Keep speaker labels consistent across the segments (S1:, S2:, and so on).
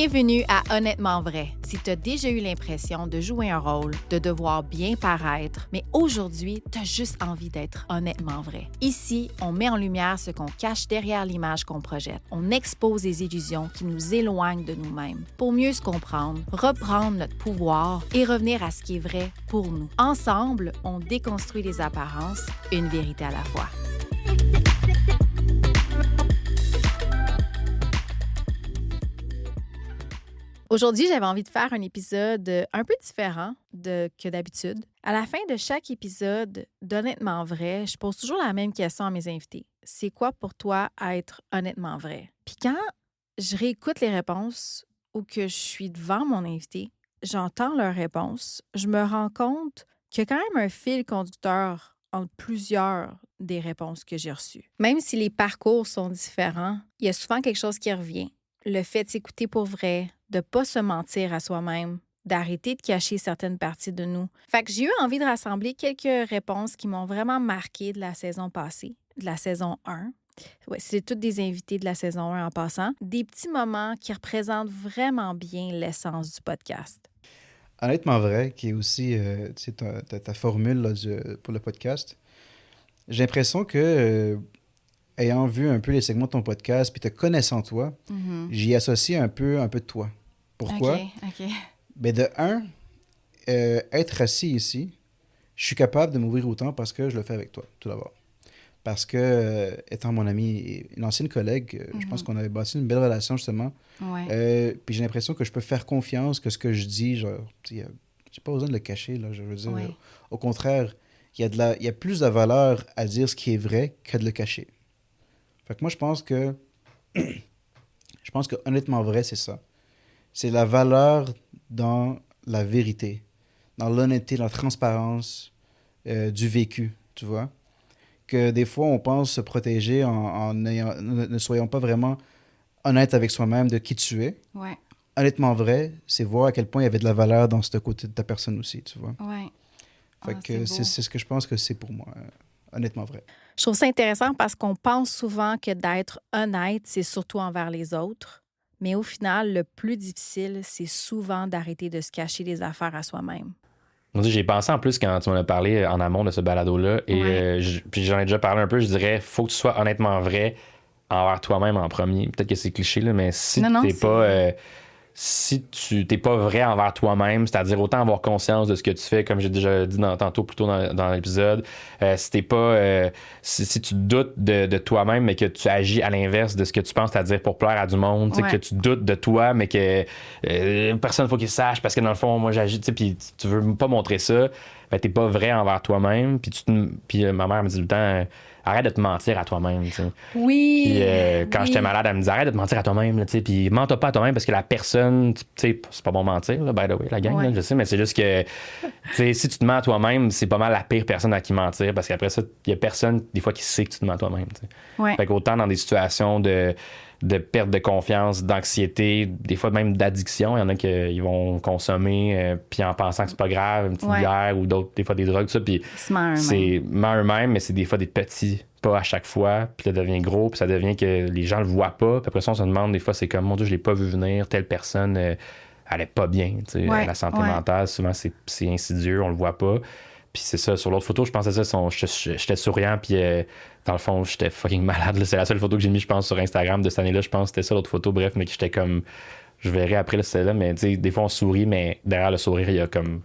S1: Bienvenue à Honnêtement vrai. Si tu as déjà eu l'impression de jouer un rôle, de devoir bien paraître, mais aujourd'hui, tu as juste envie d'être honnêtement vrai. Ici, on met en lumière ce qu'on cache derrière l'image qu'on projette. On expose les illusions qui nous éloignent de nous-mêmes pour mieux se comprendre, reprendre notre pouvoir et revenir à ce qui est vrai pour nous. Ensemble, on déconstruit les apparences, une vérité à la fois. Aujourd'hui, j'avais envie de faire un épisode un peu différent que d'habitude. À la fin de chaque épisode d'Honnêtement vrai, je pose toujours la même question à mes invités. C'est quoi pour toi être honnêtement vrai? Puis quand je réécoute les réponses ou que je suis devant mon invité, j'entends leurs réponses, je me rends compte qu'il y a quand même un fil conducteur entre plusieurs des réponses que j'ai reçues. Même si les parcours sont différents, il y a souvent quelque chose qui revient. Le fait de s'écouter pour vrai, de ne pas se mentir à soi-même, d'arrêter de cacher certaines parties de nous. Fait que j'ai eu envie de rassembler quelques réponses qui m'ont vraiment marqué de la saison passée, de la saison 1. Ouais, c'est toutes des invités de la saison 1 en passant. Des petits moments qui représentent vraiment bien l'essence du podcast.
S2: Honnêtement vrai, qui est aussi ta formule là, pour le podcast, j'ai l'impression que, ayant vu un peu les segments de ton podcast, puis te connaissant toi, j'y associe un peu de toi. Pourquoi?
S1: OK.
S2: Ben de un, être assis ici, je suis capable de m'ouvrir autant parce que je le fais avec toi, tout d'abord. Parce que, étant mon ami et une ancienne collègue, je pense qu'on avait bâti une belle relation, justement.
S1: Ouais.
S2: Puis j'ai l'impression que je peux faire confiance que ce que je dis, genre, j'ai pas besoin de le cacher, là, je veux dire.
S1: Ouais.
S2: Au contraire, il y a plus de valeur à dire ce qui est vrai que de le cacher. Fait que moi, je pense que honnêtement vrai, c'est ça. C'est la valeur dans la vérité, dans l'honnêteté, dans la transparence du vécu, tu vois. Que des fois, on pense se protéger ne soyons pas vraiment honnêtes avec soi-même de qui tu es.
S1: Ouais.
S2: Honnêtement vrai, c'est voir à quel point il y avait de la valeur dans ce côté de ta personne aussi, tu vois.
S1: Ouais.
S2: Fait que c'est ce que je pense que c'est pour moi, honnêtement vrai.
S1: Je trouve ça intéressant parce qu'on pense souvent que d'être honnête, c'est surtout envers les autres. Mais au final, le plus difficile, c'est souvent d'arrêter de se cacher les affaires à soi-même.
S3: J'ai pensé en plus quand tu m'en as parlé en amont de ce balado-là, et
S1: Ouais.
S3: puis j'en ai déjà parlé un peu, je dirais, faut que tu sois honnêtement vrai envers toi-même en premier. Peut-être que c'est cliché, là, mais si t'es pas... si tu t'es pas vrai envers toi-même, c'est-à-dire autant avoir conscience de ce que tu fais, comme j'ai déjà dit tantôt plus tôt dans l'épisode, si t'es pas si tu doutes de toi-même, mais que tu agis à l'inverse de ce que tu penses, c'est-à-dire pour plaire à du monde,
S1: Ouais.
S3: que tu doutes de toi, mais que personne faut qu'il sache parce que dans le fond, moi j'agis, puis tu veux pas montrer ça, ben t'es pas vrai envers toi-même, puis ma mère me dit tout le temps arrête de te mentir à toi-même, tu sais.
S1: Oui.
S3: Puis quand j'étais malade, elle me disait arrête de te mentir à toi-même, tu sais, puis mente pas à toi-même parce que la personne, tu sais, c'est pas bon mentir, là, by the way, la gang,
S1: Ouais.
S3: là, je sais, mais c'est juste que, tu sais, si tu te mens à toi-même, c'est pas mal la pire personne à qui mentir parce qu'après ça, il y a personne, des fois, qui sait que tu te mens à toi-même, tu sais.
S1: Ouais.
S3: Fait qu'autant dans des situations de perte de confiance, d'anxiété, des fois même d'addiction. Il y en a qui vont consommer puis en pensant que c'est pas grave, une petite bière ou d'autres, des fois des drogues, tout ça. Puis c'est ment eux-mêmes, mais c'est des fois des petits pas à chaque fois. Puis ça devient gros, puis ça devient que les gens le voient pas. Puis après ça, on se demande des fois, c'est comme, mon Dieu, je l'ai pas vu venir, telle personne, elle est pas bien. La santé mentale, souvent, c'est insidieux, on le voit pas. Puis c'est ça, sur l'autre photo, je pensais ça, j'étais souriant, puis dans le fond, j'étais fucking malade. Là. C'est la seule photo que j'ai mis, je pense, sur Instagram de cette année-là. Je pense que c'était ça, l'autre photo, bref, mais que j'étais comme... Je verrai après, celle-là, mais tu sais, des fois, on sourit, mais derrière le sourire, il y a comme...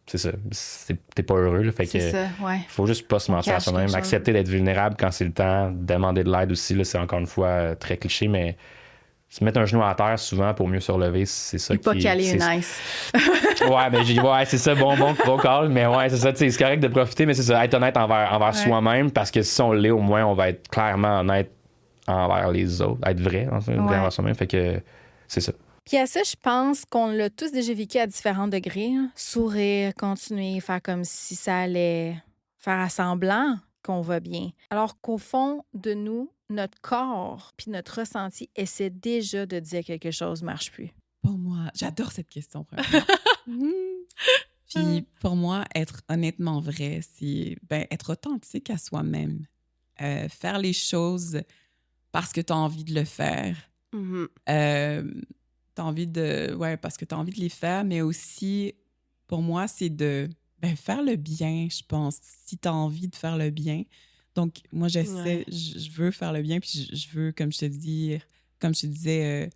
S3: C'est ça, t'es pas heureux, là, fait que... Faut juste pas se mentir à soi-même. Accepter d'être vulnérable quand c'est le temps, demander de l'aide aussi, là, c'est encore une fois très cliché, mais... Se mettre un genou à terre souvent pour mieux se relever, c'est ça.
S1: Et pas caler une ice.
S3: Ouais, mais c'est ça, bon call. Mais ouais, c'est ça, c'est correct de profiter, mais c'est ça, être honnête envers soi-même, parce que si on l'est, au moins, on va être clairement honnête envers les autres, être vrai, envers soi-même. Fait que c'est ça.
S1: Puis à ça, je pense qu'on l'a tous déjà vécu à différents degrés. Hein. Sourire, continuer, faire comme si ça allait, faire à semblant qu'on va bien. Alors qu'au fond de nous, notre corps puis notre ressenti essaie déjà de dire quelque chose ne marche plus.
S4: Pour moi, j'adore cette question. Puis pour moi, être honnêtement vrai, c'est être authentique à soi-même. Faire les choses parce que tu as envie de le faire. t'as envie de... Ouais, parce que t'as envie de les faire, mais aussi, pour moi, c'est de faire le bien, je pense, si t'as envie de faire le bien. Donc, moi, j'essaie, je veux faire le bien, puis je veux, comme je te disais,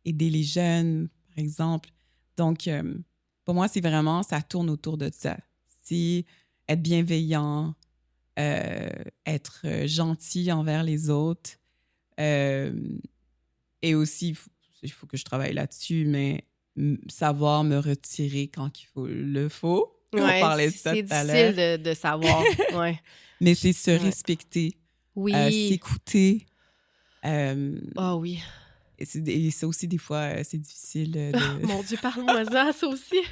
S4: aider les jeunes, par exemple. Donc, pour moi, c'est vraiment, ça tourne autour de ça. C'est être bienveillant, être gentil envers les autres. Et aussi, il faut que je travaille là-dessus, mais savoir me retirer quand le faut. On parlait de ça tout à l'heure.
S5: C'est difficile de savoir. Ouais.
S4: Mais c'est se respecter,
S5: Oui.
S4: s'écouter.
S5: Ah oui.
S4: Et ça aussi, des fois, c'est difficile de...
S5: Mon Dieu, parle-moi ça aussi.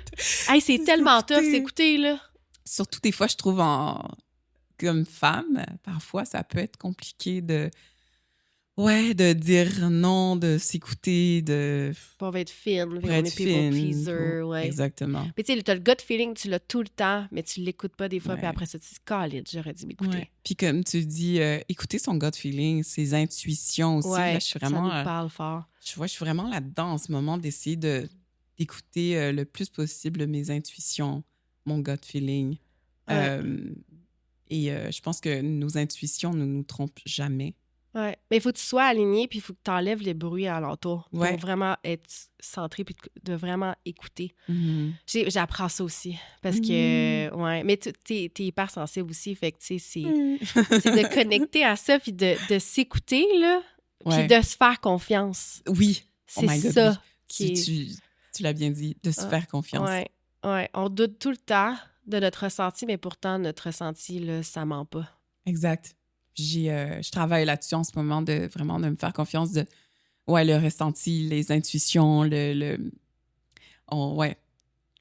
S5: Hey, c'est tellement tough, s'écouter, là.
S4: Surtout, des fois, je trouve, comme femme, parfois, ça peut être compliqué de dire non, de s'écouter, de...
S5: Pour être fine, on
S4: être
S5: est people pleaser, ouais.
S4: Exactement.
S5: Mais tu sais, t'as le gut feeling, tu l'as tout le temps, mais tu l'écoutes pas des fois,
S4: Ouais.
S5: puis après ça, tu te dis, Calide, j'aurais dû m'écouter.
S4: Ouais. Puis comme tu dis, écouter son gut feeling, ses intuitions aussi.
S5: Ouais,
S4: Là, je suis vraiment,
S5: ça nous parle fort.
S4: Je suis vraiment là-dedans en ce moment d'essayer d'écouter le plus possible mes intuitions, mon gut feeling.
S5: Ouais.
S4: Je pense que nos intuitions ne nous trompent jamais.
S5: Ouais. Mais il faut que tu sois aligné, puis il faut que tu enlèves les bruits alentour
S4: Ouais.
S5: pour vraiment être centré, puis de vraiment écouter.
S4: Mm-hmm.
S5: J'apprends ça aussi. Parce que, ouais. Mais t'es hyper sensible aussi, fait que, tu sais, c'est de connecter à ça, puis de s'écouter, là, puis
S4: Ouais.
S5: de se faire confiance.
S4: Oui.
S5: C'est
S4: Oh my God,
S5: ça
S4: oui.
S5: qui est...
S4: Tu l'as bien dit, de se faire confiance.
S5: Ouais, ouais. On doute tout le temps de notre ressenti, mais pourtant, notre ressenti, là, ça ment pas.
S4: Exact. Je travaille là-dessus en ce moment, de vraiment de me faire confiance de le ressenti, les intuitions,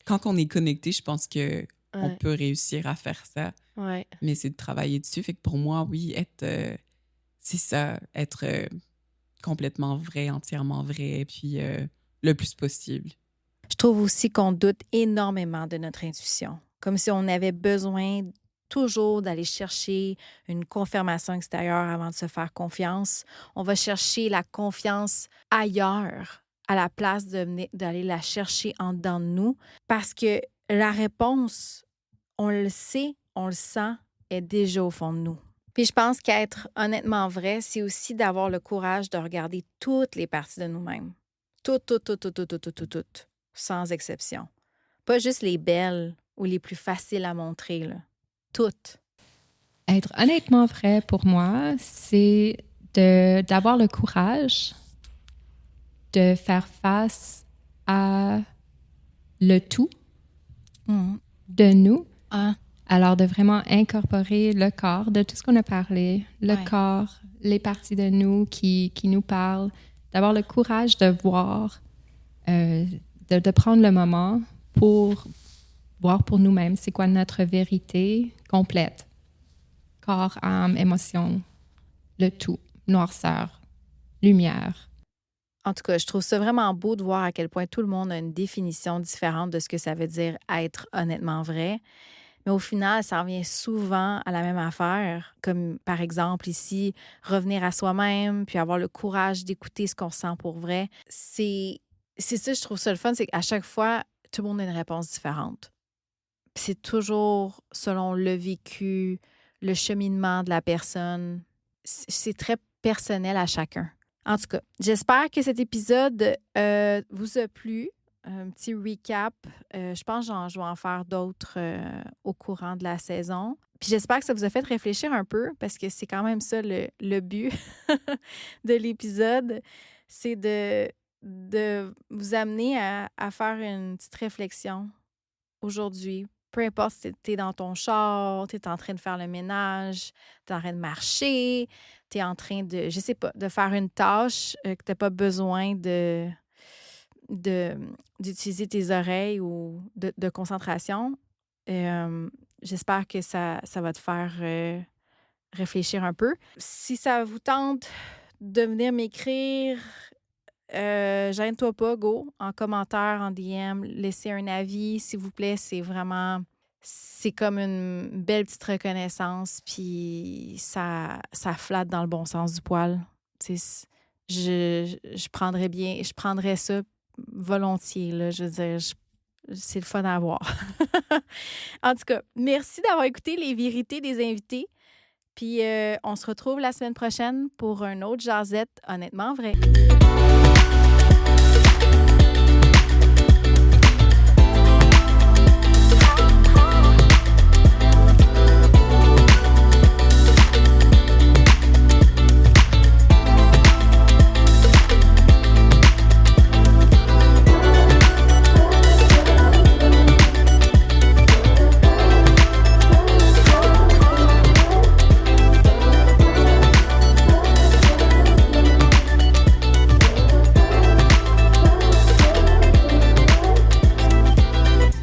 S4: Quand on est connecté, je pense que on peut réussir à faire ça.
S5: Ouais.
S4: Mais c'est de travailler dessus. Fait que pour moi, oui, c'est ça, être complètement vrai, entièrement vrai, puis le plus possible.
S1: Je trouve aussi qu'on doute énormément de notre intuition, comme si on avait besoin toujours d'aller chercher une confirmation extérieure avant de se faire confiance. On va chercher la confiance ailleurs à la place d'aller la chercher en dedans de nous parce que la réponse, on le sait, on le sent, est déjà au fond de nous. Puis je pense qu'être honnêtement vrai, c'est aussi d'avoir le courage de regarder toutes les parties de nous-mêmes. Toutes, sans exception. Pas juste les belles ou les plus faciles à montrer, là. Toutes.
S6: Être honnêtement vrai pour moi, c'est d'avoir le courage de faire face à le tout de nous. Alors, de vraiment incorporer le corps, de tout ce qu'on a parlé, le corps, les parties de nous qui nous parlent, d'avoir le courage de voir, de prendre le moment pour voir pour nous-mêmes c'est quoi notre vérité complète. Corps, âme, émotion, le tout, noirceur, lumière.
S1: En tout cas, je trouve ça vraiment beau de voir à quel point tout le monde a une définition différente de ce que ça veut dire être honnêtement vrai. Mais au final, ça revient souvent à la même affaire, comme par exemple ici, revenir à soi-même, puis avoir le courage d'écouter ce qu'on sent pour vrai. C'est ça, je trouve ça le fun, c'est qu'à chaque fois, tout le monde a une réponse différente. Puis c'est toujours selon le vécu, le cheminement de la personne. C'est très personnel à chacun. En tout cas, j'espère que cet épisode vous a plu. Un petit recap. Je pense que je vais en faire d'autres au courant de la saison. Puis j'espère que ça vous a fait réfléchir un peu parce que c'est quand même ça le but de l'épisode. C'est de vous amener à faire une petite réflexion aujourd'hui. Peu importe si tu es dans ton char, tu es en train de faire le ménage, tu es en train de marcher, tu es en train de, je sais pas, de faire une tâche que tu n'as pas besoin d'utiliser tes oreilles ou de concentration. J'espère que ça va te faire réfléchir un peu. Si ça vous tente de venir m'écrire, gêne-toi pas, go, en commentaire, en DM, laissez un avis, s'il vous plaît. C'est comme une belle petite reconnaissance, puis ça flatte dans le bon sens du poil. Je prendrais ça volontiers, là. Je veux dire, c'est le fun à avoir. En tout cas, merci d'avoir écouté les vérités des invités. Puis on se retrouve la semaine prochaine pour un autre Jazette honnêtement vrai.